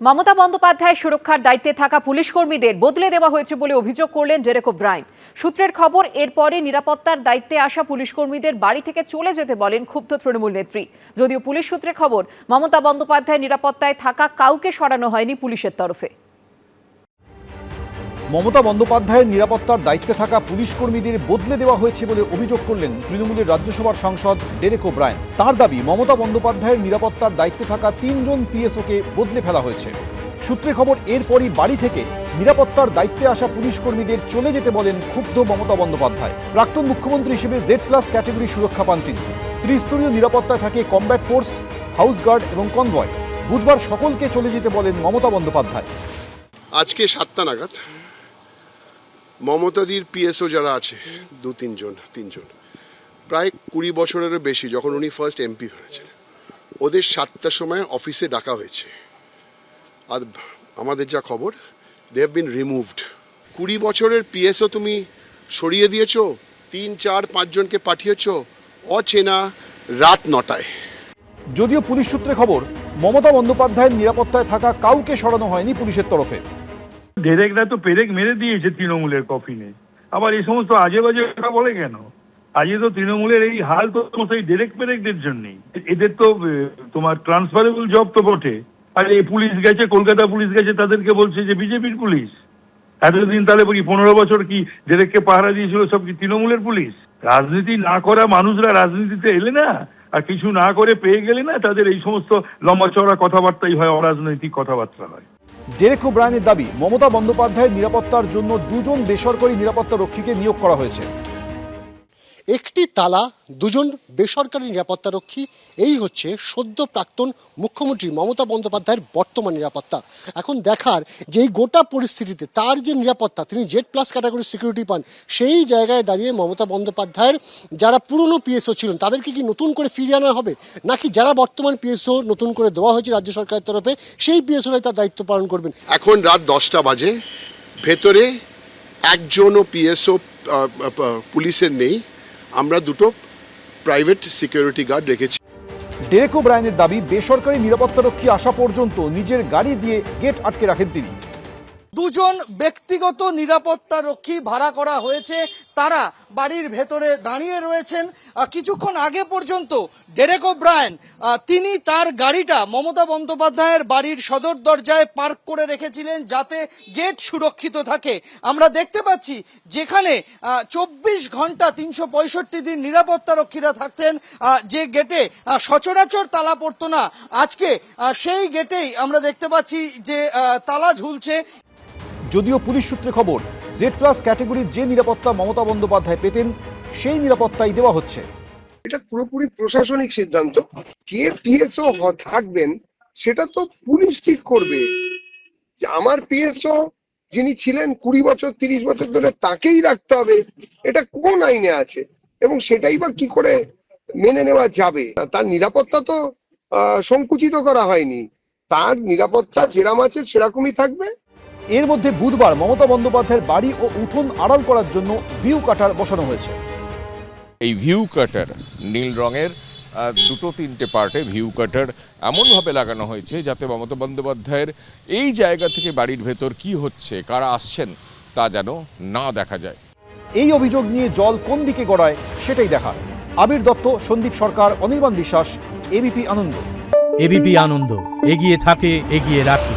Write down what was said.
মমতা বন্দ্যোপাধ্যায়ের সুরক্ষার দায়িত্বে থাকা পুলিশ কর্মীদের বদলে দেওয়া হয়েছে বলে অভিযোগ করলেন ডেরেক ওব্রায়েন। সূত্রের খবর, এরপরে নিরাপত্তার দায়িত্বে আসা পুলিশ কর্মীদের বাড়ি থেকে চলে যেতে বলেন ক্ষুব্ধ তৃণমূল নেত্রী। যদিও পুলিশ সূত্রে খবর, মমতা বন্দ্যোপাধ্যায়ের নিরাপত্তায় থাকা কাউকে সরানো হয়নি পুলিশের তরফে। মমতা বন্দ্যোপাধ্যায়ের নিরাপত্তার দায়িত্বে থাকা পুলিশ কর্মীদের বদলে দেওয়া হয়েছে বলে অভিযোগ করলেন তৃণমূলের রাজ্যসভার সাংসদ ডেরেক ওব্রায়েন। তার দাবি, মমতা বন্দ্যোপাধ্যায়ের নিরাপত্তার দায়িত্বে থাকা 3 জন পিএসওকে বদলে ফেলা হয়েছে। সূত্রে খবর, এরপরই বাড়ি থেকে নিরাপত্তার দায়িত্বে আসা পুলিশ কর্মীদের চলে যেতে বলেন ক্ষুব্ধ মমতা বন্দ্যোপাধ্যায়। প্রাক্তন মুখ্যমন্ত্রী হিসেবে Z+ ক্যাটাগরি সুরক্ষা পান তিনি। ত্রিস্তরীয় নিরাপত্তায় থাকে কমব্যাট ফোর্স, হাউস গার্ড এবং কনভয়। বুধবার সকলকে চলে যেতে বলেন মমতা বন্দ্যোপাধ্যায়। আজকে 7টা নাগাদ মমতাদির পিএসও যারা আছে 2-3 জন প্রায় 20 বছরেরও বেশি, যখন উনি ফার্স্ট এমপি হয়েছিলেন, ওদের 7টার সময় অফিসে ডাকা হয়েছে। আর আমাদের যা খবর, দে হ্যাভ বিন রিমুভড। 20 বছরের পিএসও তুমি সরিয়ে দিয়েছো, 3-4-5 জনকে পাঠিয়েছো অচেনা রাত 9টায়। যদিও পুলিশ সূত্রে খবর, মমতা বন্দ্যোপাধ্যায়ের নিরাপত্তায় থাকা কাউকে সরানো হয়নি পুলিশের তরফে। ডেরেকরা তো পেরেক মেরে দিয়েছে তৃণমূলের কফিনে, আবার এই সমস্ত আজে বাজে কথা বলে কেন? আজকে তো তৃণমূলের এই হাল তো সেই ডেরেক পেরেকদের জন্যই। এদের তো তোমার ট্রান্সফারেবল জব তো বটে। আর এই পুলিশ গেছে, কলকাতা পুলিশ গেছে, তাদেরকে বলছে যে বিজেপির পুলিশ। এতদিন তাহলে বলি 15 বছর কি ডেরেককে পাহারা দিয়েছিল সব কি তৃণমূলের পুলিশ? রাজনীতি না করা মানুষরা রাজনীতিতে এলে না, আর কিছু না করে পেয়ে গেলে না, তাদের এই সমস্ত লম্বা চওড়া কথাবার্তাই হয়, অরাজনৈতিক কথাবার্তা হয়। ডেরেক ওব্রায়েনের দাবি, মমতা বন্দ্যোপাধ্যায়ের নিরাপত্তার জন্য 2 জন বেসরকারি নিরাপত্তা রক্ষীকে নিয়োগ করা হয়েছে। একটি তালা, 2 জন বেসরকারি নিরাপত্তারক্ষী, এই হচ্ছে সদ্য প্রাক্তন মুখ্যমন্ত্রী মমতা বন্দ্যোপাধ্যায়ের বর্তমান নিরাপত্তা। এখন দেখার যে এই গোটা পরিস্থিতিতে তার যে নিরাপত্তা, তিনি Z+ ক্যাটাগরি সিকিউরিটি পান, সেই জায়গায় দাঁড়িয়ে মমতা বন্দ্যোপাধ্যায়ের যারা পুরনো পিএসও ছিলেন তাদেরকে কি নতুন করে ফিরিয়ে আনা হবে, নাকি যারা বর্তমান পিএসও নতুন করে দেওয়া হয়েছে রাজ্য সরকারের তরফে সেই পিএসওরাই তার দায়িত্ব পালন করবেন? এখন রাত 10টা বাজে, ভেতরে একজনও পিএসও পুলিশের নেই। আমরা 2টো প্রাইভেট সিকিউরিটি গার্ড রেখেছি। ডেরেক ওব্রায়েনের দাবি, বেসরকারি নিরাপত্তারক্ষী আসা পর্যন্ত নিজের গাড়ি দিয়ে গেট আটকে রাখেন তিনি। 2 জন ব্যক্তিগত নিরাপত্তা রক্ষী ভাড়া করা হয়েছে, তারা বাড়ির ভেতরে দাঁড়িয়ে রয়েছেন। কিছুক্ষণ আগে পর্যন্ত ডেরেক ওব্রায়েন তিনি তার গাড়িটা মমতা বন্দ্যোপাধ্যায়ের বাড়ির সদর দরজায় পার্ক করে রেখেছিলেন, যাতে গেট সুরক্ষিত থাকে। আমরা দেখতে পাচ্ছি যেখানে 24 ঘন্টা 365 দিন নিরাপত্তা রক্ষীরা থাকতেন, যে গেটে সচরাচর তালা পড়তো না, আজকে সেই গেটেই আমরা দেখতে পাচ্ছি যে তালা ঝুলছে। যদিও পুলিশ সূত্রে খবর, Z+ ক্যাটাগরির যে নিরাপত্তা মমতা বন্দ্যোপাধ্যায় পেতেন, সেই নিরাপত্তাই দেওয়া হচ্ছে। এটা পুরোপুরি প্রশাসনিক সিদ্ধান্ত। কে পিএসও থাকবেন সেটা তো পুলিশ ঠিক করবে। যে আমার পিএসও যিনি ছিলেন 20 বছর 30 বছর ধরে, তাকেই রাখতে হবে, এটা কোন আইনে আছে? এবং সেটাই বা কি করে মেনে নেওয়া যাবে? তার নিরাপত্তা তো সংকুচিত করা হয়নি, তার নিরাপত্তা যেরকম আছে সেরকমই থাকবে। এর মধ্যে বুধবার মমতা বন্দ্যোপাধ্যায়ের বাড়ি ও উঠোন আড়াল করার জন্য ভিউ কাটার বসানো হয়েছে। এই ভিউ কাটার নীল রঙের 2-3টে পার্টে ভিউ কাটার এমনভাবে লাগানো হয়েছে যাতে মমতা বন্দ্যোপাধ্যায়ের এই জায়গা থেকে বাড়ির ভেতর কি হচ্ছে, কারা আসছেন, তা যেন না দেখা যায়। এই অভিযোগ নিয়ে জল কোন দিকে গড়ায় সেটাই দেখার। আবির দত্ত, সন্দীপ সরকার, অনির্বাণ বিশ্বাস, এবিপি আনন্দ। এবিপি আনন্দ, এগিয়ে থাকে, এগিয়ে রাখে।